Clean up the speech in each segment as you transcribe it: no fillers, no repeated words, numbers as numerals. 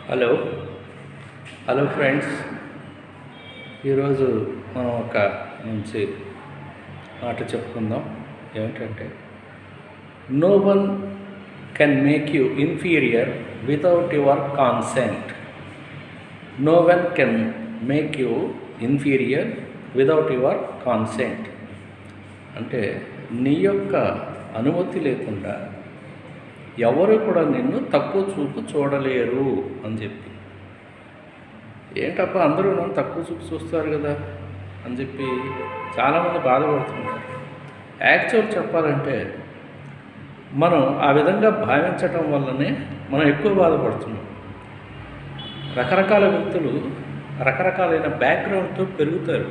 Hello hello friends, ఈరోజు మనం ఒక మంచి మాట చెప్పుకుందాం. ఏమిటంటే, no one can make you inferior without your consent. No one can make you inferior without your consent అంటే నీ యొక్క అనుమతి లేకుండా ఎవరు కూడా నిన్ను తక్కువ చూపు చూడలేరు అని చెప్పి. ఏంటప్ప అందరూ నన్ను తక్కువ చూపు చూస్తారు కదా అని చెప్పి చాలామంది బాధపడుతున్నారు. యాక్చువల్ చెప్పాలంటే మనం ఆ విధంగా భావించటం వల్లనే మనం ఎక్కువ బాధపడుతున్నాం. రకరకాల వ్యక్తులు రకరకాలైన బ్యాక్గ్రౌండ్తో పెరుగుతారు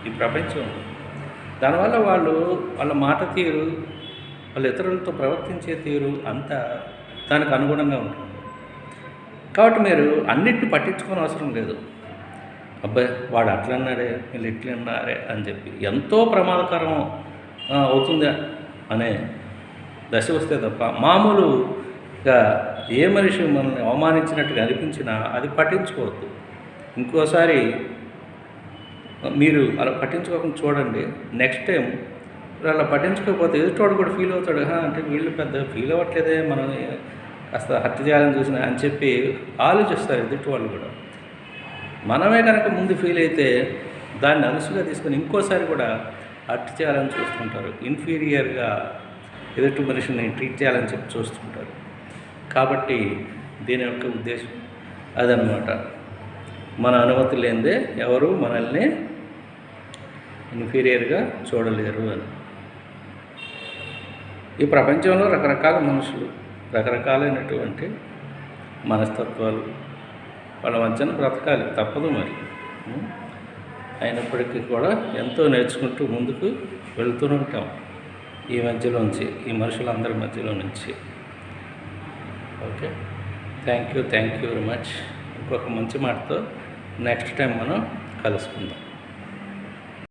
ఈ ప్రపంచంలో. దానివల్ల వాళ్ళ మాట తీరు, వాళ్ళు ఇతరులతో ప్రవర్తించే తీరు అంతా దానికి అనుగుణంగా ఉంటుంది. కాబట్టి మీరు అన్నిటిని పట్టించుకోని అవసరం లేదు. అబ్బాయి వాడు అట్లా అన్నాడే, వీళ్ళు ఇట్లా అన్నారే అని చెప్పి ఎంతో ప్రమాదకరం అవుతుందా అనే దశ వస్తే తప్ప మామూలుగా ఏ మనిషి మనల్ని అవమానించినట్టుగా అనిపించినా అది పట్టించుకోవద్దు. ఇంకోసారి మీరు అలా పట్టించుకోకుండా చూడండి. నెక్స్ట్ టైం అలా పట్టించుకోకపోతే ఎదుటోడు కూడా ఫీల్ అవుతాడు. అంటే వీళ్ళు పెద్ద ఫీల్ అవ్వట్లేదే, మనం కాస్త హత్య చేయాలని చూసినా అని చెప్పి ఆలోచిస్తారు ఎదుటి వాళ్ళు కూడా. మనమే కనుక ముందు ఫీల్ అయితే దాన్ని అలుసుగా తీసుకొని ఇంకోసారి కూడా హత్య చేయాలని చూస్తుంటారు. ఇన్ఫీరియర్గా ఎదుటి మనిషిని ట్రీట్ చేయాలని చెప్పి చూస్తుంటారు. కాబట్టి దీని యొక్క ఉద్దేశం అదనమాట. మన అనుమతి లేనిదే ఎవరు మనల్ని ఇన్ఫీరియర్గా చూడలేరు అని. ఈ ప్రపంచంలో రకరకాల మనుషులు, రకరకాలైనటువంటి మనస్తత్వాలు, వాళ్ళ మధ్యన బ్రతకాలి, తప్పదు మరి. అయినప్పటికీ కూడా ఎంతో నేర్చుకుంటూ ముందుకు వెళ్తూనే ఉంటాం ఈ మధ్యలోంచి, ఈ మనుషులందరి మధ్యలో నుంచి. Okay, thank you very much. ఇంకొక మంచి మాటతో నెక్స్ట్ టైం మనం కలుసుకుందాం.